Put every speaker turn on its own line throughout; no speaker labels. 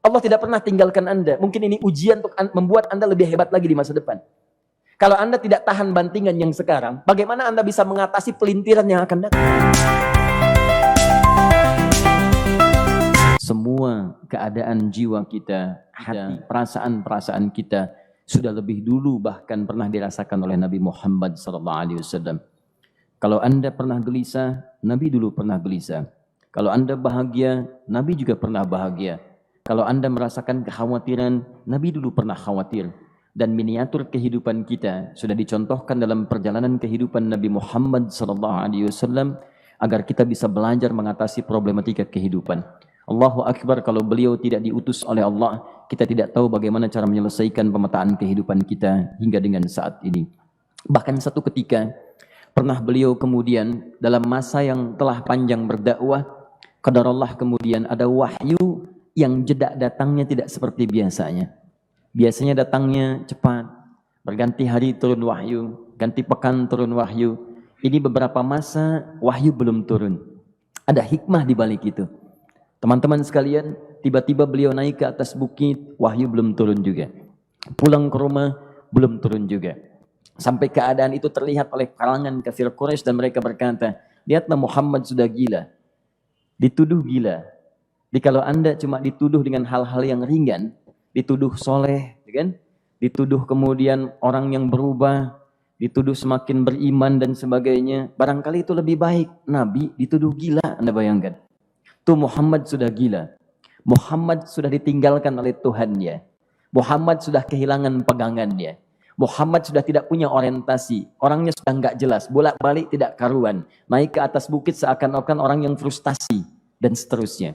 Allah tidak pernah tinggalkan Anda. Mungkin ini ujian untuk membuat Anda lebih hebat lagi di masa depan. Kalau Anda tidak tahan bantingan yang sekarang, bagaimana Anda bisa mengatasi pelintiran yang akan datang? Semua keadaan jiwa kita, hati, perasaan-perasaan kita sudah lebih dulu bahkan pernah dirasakan oleh Nabi Muhammad SAW. Kalau Anda pernah gelisah, Nabi dulu pernah gelisah. Kalau Anda bahagia, Nabi juga pernah bahagia. Kalau Anda merasakan kekhawatiran, Nabi dulu pernah khawatir. Dan miniatur kehidupan kita sudah dicontohkan dalam perjalanan kehidupan Nabi Muhammad SAW agar kita bisa belajar mengatasi problematika kehidupan. Allahu Akbar, kalau beliau tidak diutus oleh Allah, kita tidak tahu bagaimana cara menyelesaikan pemetaan kehidupan kita hingga dengan saat ini. Bahkan satu ketika, pernah beliau kemudian dalam masa yang telah panjang berdakwah, qadarullah kemudian ada wahyu yang jeda datangnya tidak seperti biasanya. Biasanya datangnya cepat, berganti hari turun wahyu, ganti pekan turun wahyu. Ini beberapa masa wahyu belum turun. Ada hikmah di balik itu. Teman-teman sekalian, tiba-tiba beliau naik ke atas bukit, wahyu belum turun juga. Pulang ke rumah, belum turun juga. Sampai keadaan itu terlihat oleh kalangan kafir Quraisy dan mereka berkata, lihatlah Muhammad sudah gila. Dituduh gila. Jadi kalau Anda cuma dituduh dengan hal-hal yang ringan, dituduh soleh, kan? Dituduh kemudian orang yang berubah, dituduh semakin beriman dan sebagainya, barangkali itu lebih baik. Nabi dituduh gila, Anda bayangkan. Tuh Muhammad sudah gila. Muhammad sudah ditinggalkan oleh Tuhannya. Muhammad sudah kehilangan pegangannya. Muhammad sudah tidak punya orientasi. Orangnya sudah nggak jelas, bolak-balik tidak karuan. Naik ke atas bukit seakan-akan orang yang frustasi dan seterusnya.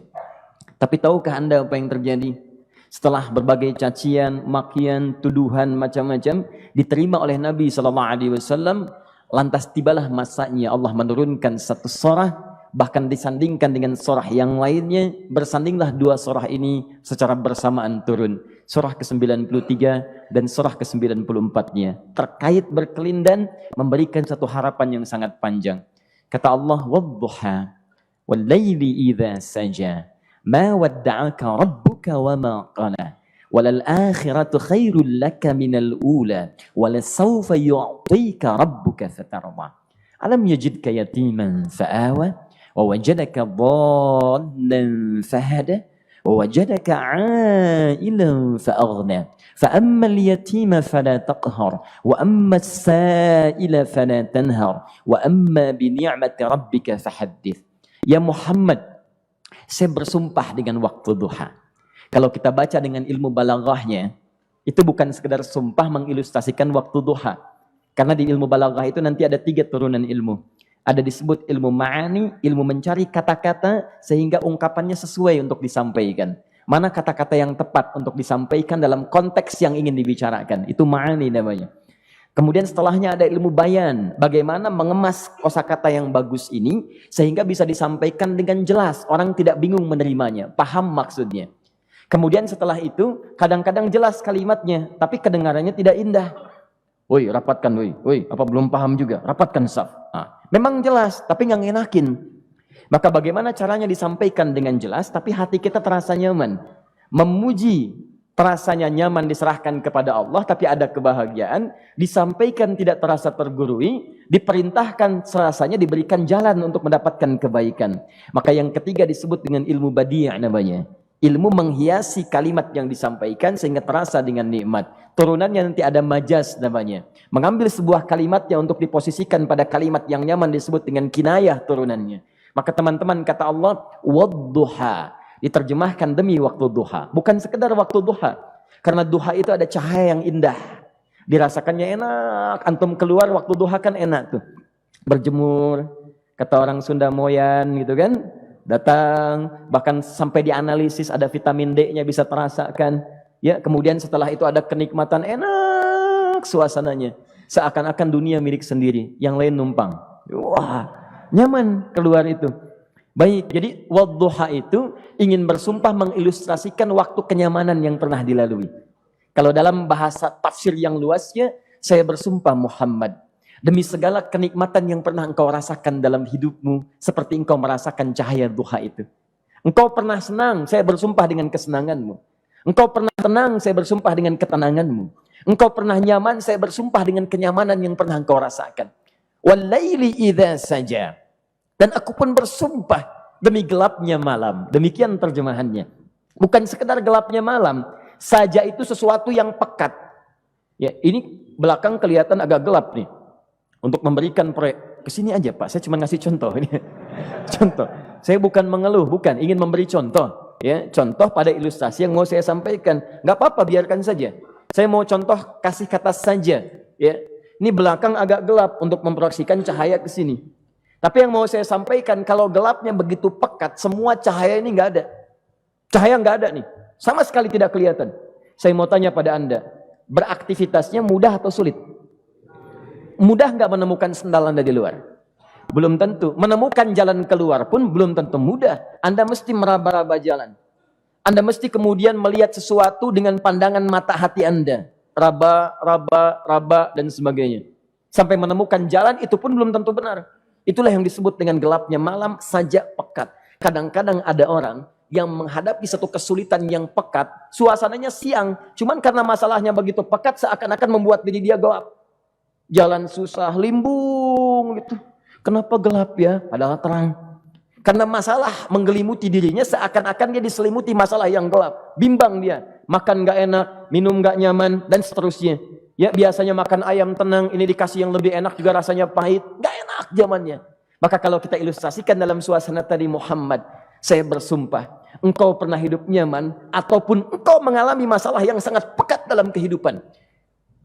Tapi tahukah Anda apa yang terjadi? Setelah berbagai cacian, makian, tuduhan macam-macam diterima oleh Nabi SAW, lantas tibalah masanya Allah menurunkan satu surah, bahkan disandingkan dengan surah yang lainnya, bersandinglah dua surah ini secara bersamaan turun. Surah ke-93 dan surah ke-94-nya terkait berkelindan, memberikan satu harapan yang sangat panjang. Kata Allah, "Wadduha wal laili idza saja." Ma wadda'aka rabbuka wa ma qala walal akhiratu khairul laka minal ula walasawfa yu'tika rabbuka fatarda alam yajidka yatiman fa'awa wa wajadaka dhallan fahada wa wajadaka 'ailan fa'aghna fa ammal yatima fala taqhar wa ammas sa'ila fala tanhar wa amma bi ni'mati rabbika fahaddits. Ya Muhammad, saya bersumpah dengan waktu duha. Kalau kita baca dengan ilmu balaghahnya, itu bukan sekedar sumpah mengilustrasikan waktu duha. Karena di ilmu balaghah itu nanti ada 3 turunan ilmu. Ada disebut ilmu ma'ani, ilmu mencari kata-kata sehingga ungkapannya sesuai untuk disampaikan. Mana kata-kata yang tepat untuk disampaikan dalam konteks yang ingin dibicarakan. Itu ma'ani namanya. Kemudian setelahnya ada ilmu bayan, bagaimana mengemas kosakata yang bagus ini sehingga bisa disampaikan dengan jelas, orang tidak bingung menerimanya, paham maksudnya. Kemudian setelah itu kadang-kadang jelas kalimatnya, tapi kedengarannya tidak indah. Woi, rapatkan, woi, apa belum paham juga? Rapatkan saf. Nah, memang jelas, tapi nggak ngenakin. Maka bagaimana caranya disampaikan dengan jelas, tapi hati kita terasa nyaman, memuji. Terasanya nyaman diserahkan kepada Allah, tapi ada kebahagiaan, disampaikan tidak terasa tergurui, diperintahkan serasanya diberikan jalan untuk mendapatkan kebaikan. Maka yang ketiga disebut dengan ilmu badi' namanya. Ilmu menghiasi kalimat yang disampaikan sehingga terasa dengan nikmat. Turunannya nanti ada majaz namanya. Mengambil sebuah kalimatnya untuk diposisikan pada kalimat yang nyaman disebut dengan kinayah turunannya. Maka teman-teman kata Allah, wadduha. Diterjemahkan demi waktu duha, bukan sekedar waktu duha, karena duha itu ada cahaya yang indah, dirasakannya enak. Antum keluar waktu duha kan enak tuh, berjemur, kata orang Sunda moyan gitu kan, datang, bahkan sampai dianalisis ada vitamin D-nya bisa terasakan, ya. Kemudian setelah itu ada kenikmatan, enak suasananya, seakan-akan dunia milik sendiri, yang lain numpang. Wah, nyaman keluar itu. Baik, jadi wadduha itu ingin bersumpah mengilustrasikan waktu kenyamanan yang pernah dilalui. Kalau dalam bahasa tafsir yang luasnya, saya bersumpah Muhammad, demi segala kenikmatan yang pernah engkau rasakan dalam hidupmu, seperti engkau merasakan cahaya duha itu. Engkau pernah senang, saya bersumpah dengan kesenanganmu. Engkau pernah tenang, saya bersumpah dengan ketenanganmu. Engkau pernah nyaman, saya bersumpah dengan kenyamanan yang pernah engkau rasakan. Wal-laili idza saja. Dan aku pun bersumpah demi gelapnya malam. Demikian terjemahannya. Bukan sekedar gelapnya malam, saja itu sesuatu yang pekat. Ya, ini belakang kelihatan agak gelap nih. Untuk memberikan proyek, kesini aja Pak, saya cuma ngasih contoh. Ini contoh. Saya bukan mengeluh, bukan, ingin memberi contoh. Ya, contoh pada ilustrasi yang mau saya sampaikan. Nggak apa-apa, biarkan saja. Saya mau contoh kasih kata saja. Ya, ini belakang agak gelap untuk memproyeksikan cahaya ke sini. Tapi yang mau saya sampaikan, kalau gelapnya begitu pekat, semua cahaya ini nggak ada. Cahaya nggak ada nih, sama sekali tidak kelihatan. Saya mau tanya pada Anda, beraktivitasnya mudah atau sulit? Mudah nggak menemukan sendal Anda di luar? Belum tentu. Menemukan jalan keluar pun belum tentu mudah. Anda mesti meraba-raba jalan. Anda mesti kemudian melihat sesuatu dengan pandangan mata hati Anda. Raba, dan sebagainya. Sampai menemukan jalan itu pun belum tentu benar. Itulah yang disebut dengan gelapnya malam saja pekat. Kadang-kadang ada orang yang menghadapi satu kesulitan yang pekat. Suasananya siang. Cuman karena masalahnya begitu pekat seakan-akan membuat diri dia gelap. Jalan susah, limbung gitu. Kenapa gelap ya? Padahal terang. Karena masalah menggelimuti dirinya seakan-akan dia diselimuti masalah yang gelap. Bimbang dia. Makan gak enak, minum gak nyaman, dan seterusnya. Ya biasanya makan ayam tenang, ini dikasih yang lebih enak juga rasanya pahit. Gak enak zamannya. Maka kalau kita ilustrasikan dalam suasana tadi Muhammad, saya bersumpah, engkau pernah hidup nyaman, ataupun engkau mengalami masalah yang sangat pekat dalam kehidupan.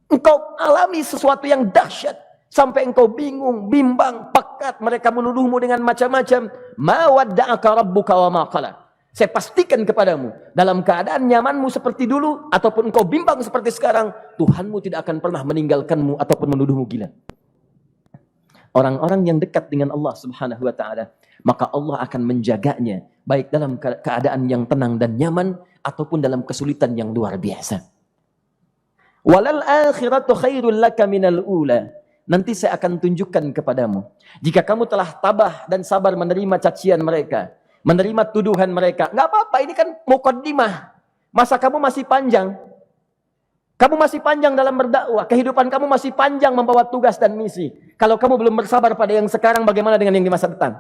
Engkau alami sesuatu yang dahsyat. Sampai engkau bingung, bimbang, pekat. Mereka menuduhmu dengan macam-macam. Ma wadda'aka rabbuka wa ma qala. Saya pastikan kepadamu, dalam keadaan nyamanmu seperti dulu, ataupun engkau bimbang seperti sekarang, Tuhanmu tidak akan pernah meninggalkanmu ataupun menuduhmu gila. Orang-orang yang dekat dengan Allah Subhanahu wa ta'ala, maka Allah akan menjaganya, baik dalam keadaan yang tenang dan nyaman, ataupun dalam kesulitan yang luar biasa. Walal akhiratu khairul laka minal ula. Nanti saya akan tunjukkan kepadamu. Jika kamu telah tabah dan sabar menerima cacian mereka, menerima tuduhan mereka, nggak apa-apa, ini kan muqaddimah. Masa kamu masih panjang. Kamu masih panjang dalam berdakwah. Kehidupan kamu masih panjang membawa tugas dan misi. Kalau kamu belum bersabar pada yang sekarang, bagaimana dengan yang di masa depan?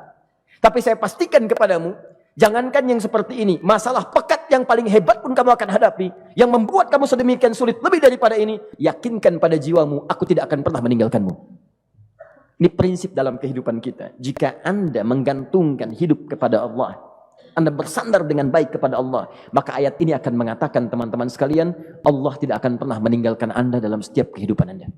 Tapi saya pastikan kepadamu, jangankan yang seperti ini, masalah pekat yang paling hebat pun kamu akan hadapi, yang membuat kamu sedemikian sulit, lebih daripada ini, yakinkan pada jiwamu, aku tidak akan pernah meninggalkanmu. Ini prinsip dalam kehidupan kita. Jika Anda menggantungkan hidup kepada Allah, Anda bersandar dengan baik kepada Allah, maka ayat ini akan mengatakan, teman-teman sekalian, Allah tidak akan pernah meninggalkan Anda dalam setiap kehidupan Anda.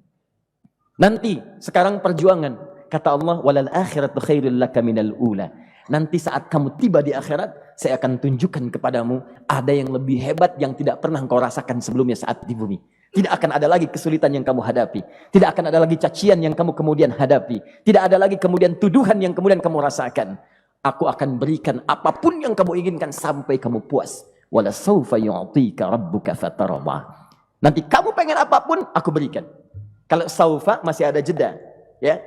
Nanti, sekarang perjuangan. Kata Allah, walal akhiratu khairul laka minal ula. Nanti saat kamu tiba di akhirat, saya akan tunjukkan kepadamu ada yang lebih hebat yang tidak pernah engkau rasakan sebelumnya saat di bumi. Tidak akan ada lagi kesulitan yang kamu hadapi. Tidak akan ada lagi cacian yang kamu kemudian hadapi. Tidak ada lagi kemudian tuduhan yang kemudian kamu rasakan. Aku akan berikan apapun yang kamu inginkan sampai kamu puas. Wala sawfa yu'tika rabbuka fatardah. Nanti kamu pengen apapun, aku berikan. Kalau saufa masih ada jeda, ya.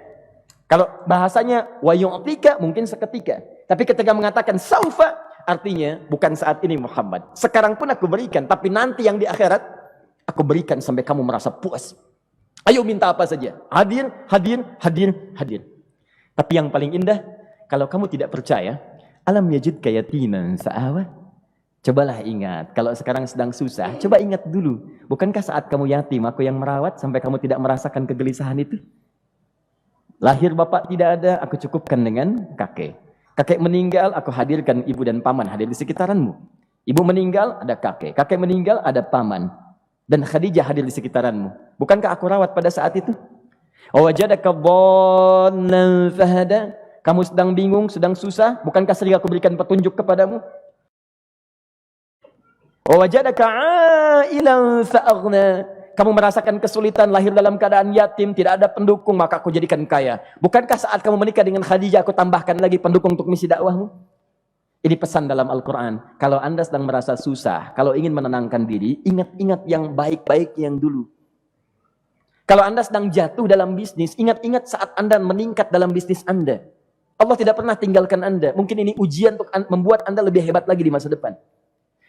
Kalau bahasanya wa yu'tika mungkin seketika. Tapi ketika mengatakan saufa, artinya bukan saat ini Muhammad. Sekarang pun aku berikan, tapi nanti yang di akhirat aku berikan sampai kamu merasa puas. Ayo minta apa saja. Hadir, hadir, hadir, hadir. Tapi yang paling indah, kalau kamu tidak percaya, alam yajidka yatiman fa'awa. Cobalah ingat, kalau sekarang sedang susah, coba ingat dulu. Bukankah saat kamu yatim, aku yang merawat sampai kamu tidak merasakan kegelisahan itu? Lahir bapak tidak ada, aku cukupkan dengan kakek. Kakek meninggal, aku hadirkan ibu dan paman hadir di sekitaranmu. Ibu meninggal, ada kakek. Kakek meninggal, ada paman. Dan Khadijah hadir di sekitaranmu. Bukankah aku rawat pada saat itu? Wajadaka dhallan fahada. Kamu sedang bingung, sedang susah. Bukankah sering aku berikan petunjuk kepadamu? Wajadaka ailan fa'aghna. Kamu merasakan kesulitan, lahir dalam keadaan yatim, tidak ada pendukung, maka aku jadikan kaya. Bukankah saat kamu menikah dengan Khadijah, aku tambahkan lagi pendukung untuk misi dakwahmu? Ini pesan dalam Al-Quran. Kalau Anda sedang merasa susah, kalau ingin menenangkan diri, ingat-ingat yang baik-baik yang dulu. Kalau Anda sedang jatuh dalam bisnis, ingat-ingat saat Anda meningkat dalam bisnis Anda. Allah tidak pernah tinggalkan Anda. Mungkin ini ujian untuk membuat Anda lebih hebat lagi di masa depan.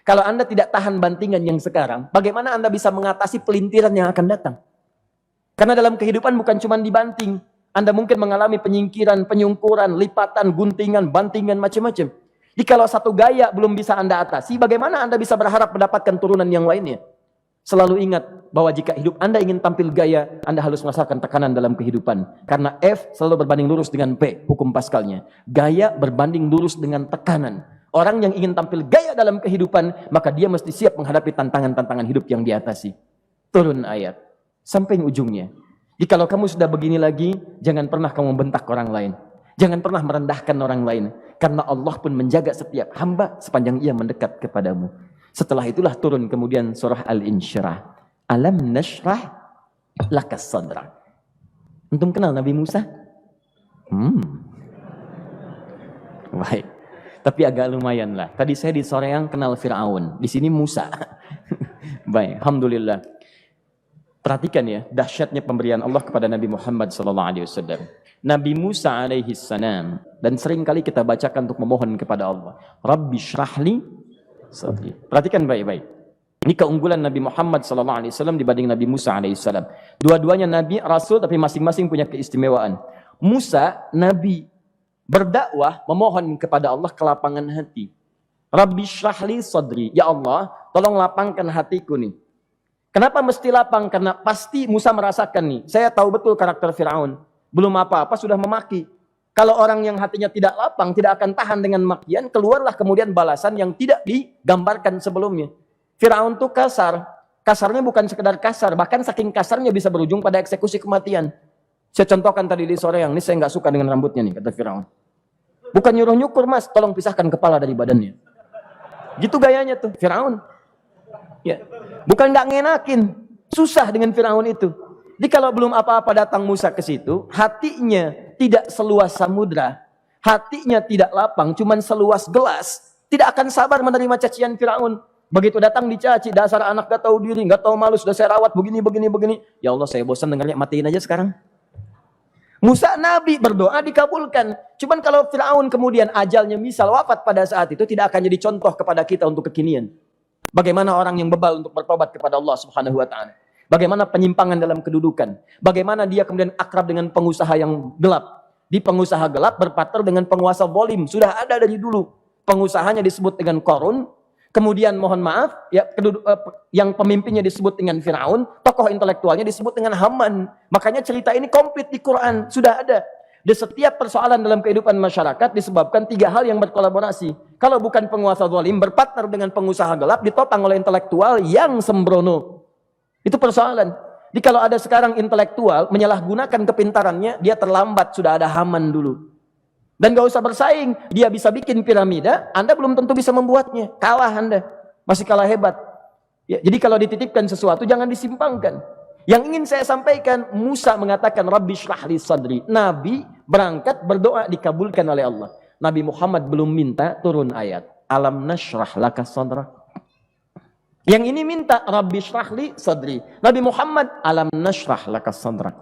Kalau Anda tidak tahan bantingan yang sekarang, bagaimana Anda bisa mengatasi pelintiran yang akan datang? Karena dalam kehidupan bukan cuma dibanting. Anda mungkin mengalami penyingkiran, penyungkuran, lipatan, guntingan, bantingan, macam-macam. Jadi kalau satu gaya belum bisa Anda atasi, bagaimana Anda bisa berharap mendapatkan turunan yang lainnya? Selalu ingat bahwa jika hidup Anda ingin tampil gaya, Anda harus merasakan tekanan dalam kehidupan. Karena F selalu berbanding lurus dengan P, hukum Pascalnya. Gaya berbanding lurus dengan tekanan. Orang yang ingin tampil gaya dalam kehidupan, maka dia mesti siap menghadapi tantangan-tantangan hidup yang diatasi. Turun ayat. Sampai ujungnya. Jadi kalau kamu sudah begini lagi, jangan pernah kamu membentak orang lain. Jangan pernah merendahkan orang lain. Karena Allah pun menjaga setiap hamba sepanjang ia mendekat kepadamu. Setelah itulah turun kemudian surah Al-Insyirah. Alam nashrah lakas sadra. Antum kenal Nabi Musa? Baik. Tapi agak lumayan lah. Tadi saya di Soreang kenal Fir'aun. Di sini Musa. Baik, alhamdulillah. Perhatikan ya, dahsyatnya pemberian Allah kepada Nabi Muhammad SAW. Nabi Musa alaihi salam, dan sering kali kita bacakan untuk memohon kepada Allah. Rabbi syrahli sadri. Perhatikan baik-baik. Ini keunggulan Nabi Muhammad SAW dibanding Nabi Musa alaihissalam. Dua-duanya Nabi, Rasul, tapi masing-masing punya keistimewaan. Musa, Nabi, berdakwah, memohon kepada Allah kelapangan hati. Rabbi syrahli sadri. Ya Allah, tolong lapangkan hatiku nih. Kenapa mesti lapang? Karena pasti Musa merasakan nih. Saya tahu betul karakter Fir'aun. Belum apa-apa sudah memaki. Kalau orang yang hatinya tidak lapang, tidak akan tahan dengan makian, keluarlah kemudian balasan yang tidak digambarkan sebelumnya. Fir'aun itu kasar. Kasarnya bukan sekedar kasar, bahkan saking kasarnya bisa berujung pada eksekusi kematian. Saya contohkan tadi di sore yang ini, saya nggak suka dengan rambutnya nih, kata Fir'aun. Bukan nyuruh nyukur mas, tolong pisahkan kepala dari badannya. Gitu gayanya tuh, Fir'aun. Ya. Bukan nggak ngenakin, susah dengan Fir'aun itu. Jadi kalau belum apa-apa datang Musa ke situ, hatinya tidak seluas samudra, hatinya tidak lapang, cuman seluas gelas, tidak akan sabar menerima cacian Fir'aun. Begitu datang dicaci, dasar anak gak tahu diri, gak tahu malu, sudah saya rawat begini. Ya Allah, saya bosan dengarnya, matiin aja sekarang. Musa Nabi berdoa dikabulkan. Cuman kalau Fir'aun kemudian ajalnya misal wafat pada saat itu, tidak akan jadi contoh kepada kita untuk kekinian. Bagaimana orang yang bebal untuk bertobat kepada Allah Subhanahu wa ta'ala. Bagaimana penyimpangan dalam kedudukan. Bagaimana dia kemudian akrab dengan pengusaha yang gelap. Di pengusaha gelap berpartner dengan penguasa zalim. Sudah ada dari dulu. Pengusahanya disebut dengan Qarun. Kemudian mohon maaf, ya, yang pemimpinnya disebut dengan Fir'aun. Tokoh intelektualnya disebut dengan Haman. Makanya cerita ini komplit di Quran. Sudah ada. Di setiap persoalan dalam kehidupan masyarakat disebabkan tiga hal yang berkolaborasi. Kalau bukan penguasa zalim, berpartner dengan pengusaha gelap, ditopang oleh intelektual yang sembrono. Itu persoalan. Jadi kalau ada sekarang intelektual menyalahgunakan kepintarannya, dia terlambat, sudah ada Haman dulu. Dan gak usah bersaing, dia bisa bikin piramida, Anda belum tentu bisa membuatnya. Kalah Anda, masih kalah hebat. Ya, jadi kalau dititipkan sesuatu, jangan disimpangkan. Yang ingin saya sampaikan, Musa mengatakan, Rabbi syrahli sadri. Nabi berangkat berdoa dikabulkan oleh Allah. Nabi Muhammad belum minta turun ayat. Alam nashrah laka sadra. Yang ini minta, Rabbi syrahli sadri. Nabi Muhammad, alam nashrah laka sadra.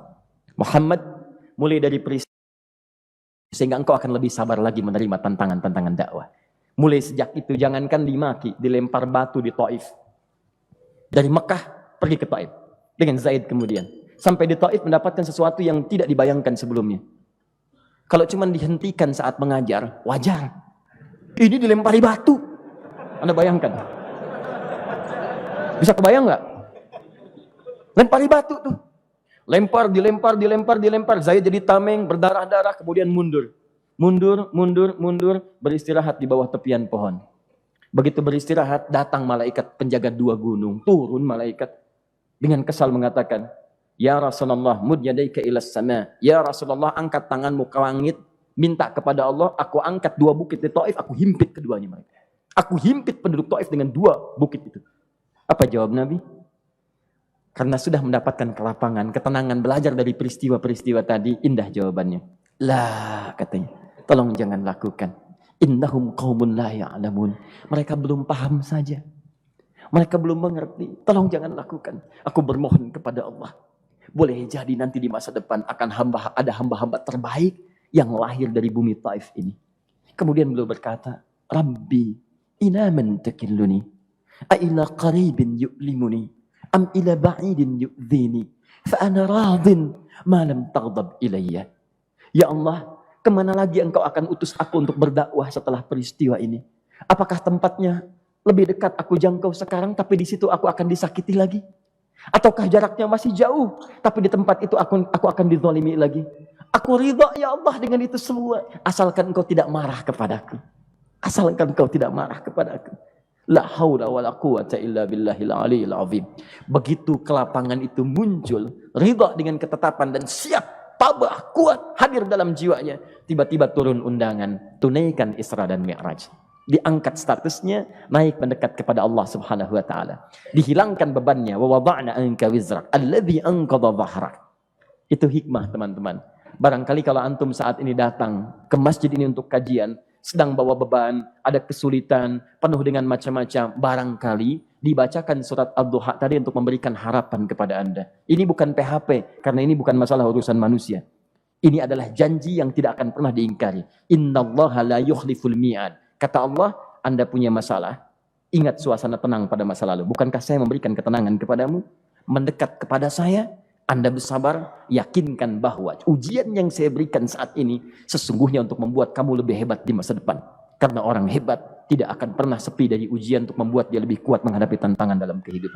Muhammad, mulai dari peristiwa sehingga engkau akan lebih sabar lagi menerima tantangan-tantangan dakwah. Mulai sejak itu, jangankan dimaki, dilempar batu di Taif. Dari Mekah, pergi ke Taif. Dengan Zaid kemudian. Sampai di Taif mendapatkan sesuatu yang tidak dibayangkan sebelumnya. Kalau cuma dihentikan saat mengajar, wajar. Ini dilempari batu. Anda bayangkan. Bisa kebayang nggak? Lempari batu tuh. Lempar, dilempar. Zaid jadi tameng, berdarah-darah, kemudian mundur. Mundur, beristirahat di bawah tepian pohon. Begitu beristirahat, datang malaikat penjaga dua gunung. Turun malaikat dengan kesal mengatakan, Ya Rasulullah, mud yadaika ilas sama. Ya Rasulullah, angkat tanganmu ke langit. Minta kepada Allah, aku angkat dua bukit di Taif, aku himpit keduanya mereka. Aku himpit penduduk Taif dengan dua bukit itu. Apa jawab Nabi? Karena sudah mendapatkan kelapangan, ketenangan, belajar dari peristiwa-peristiwa tadi, indah jawabannya. Lah, katanya, tolong jangan lakukan. Innahum qaumun la ya'lamun. Mereka belum paham saja. Mereka belum mengerti. Tolong jangan lakukan. Aku bermohon kepada Allah. Boleh jadi nanti di masa depan akan ada hamba-hamba terbaik yang lahir dari bumi Taif ini. Kemudian beliau berkata, Rabbi, ina man takilluni. A ila qaribin yu'limuni am ila ba'idin yu'dhini fa ana radin ma lam taghdab ilayya. Ya Allah, kemana lagi engkau akan utus aku untuk berdakwah setelah peristiwa ini? Apakah tempatnya lebih dekat aku jangkau sekarang, tapi di situ aku akan disakiti lagi? Ataukah jaraknya masih jauh, tapi di tempat itu aku akan dizalimi lagi? Aku ridha ya Allah dengan itu semua, asalkan engkau tidak marah kepadaku. Asalkan engkau tidak marah kepadaku. La haula wala quwata illa billahil aliyil azim. Begitu kelapangan itu muncul, ridha dengan ketetapan dan siap, tabah, kuat, hadir dalam jiwanya. Tiba-tiba turun undangan, tunaikan Isra dan Mi'raj. Diangkat statusnya, naik mendekat kepada Allah Subhanahu wa taala. Dihilangkan bebannya, wa wada'na anka wizrak alladzi anqadha dhahrak. Itu hikmah, teman-teman. Barangkali kalau antum saat ini datang ke masjid ini untuk kajian, sedang bawa beban, ada kesulitan, penuh dengan macam-macam, barangkali dibacakan surat Ad-Duha tadi untuk memberikan harapan kepada Anda. Ini bukan PHP, karena ini bukan masalah urusan manusia. Ini adalah janji yang tidak akan pernah diingkari. Innallaha la yukhliful mi'ad. Kata Allah, Anda punya masalah, ingat suasana tenang pada masa lalu. Bukankah saya memberikan ketenangan kepadamu? Mendekat kepada saya, Anda bersabar, yakinkan bahwa ujian yang saya berikan saat ini sesungguhnya untuk membuat kamu lebih hebat di masa depan. Karena orang hebat tidak akan pernah sepi dari ujian untuk membuat dia lebih kuat menghadapi tantangan dalam kehidupan.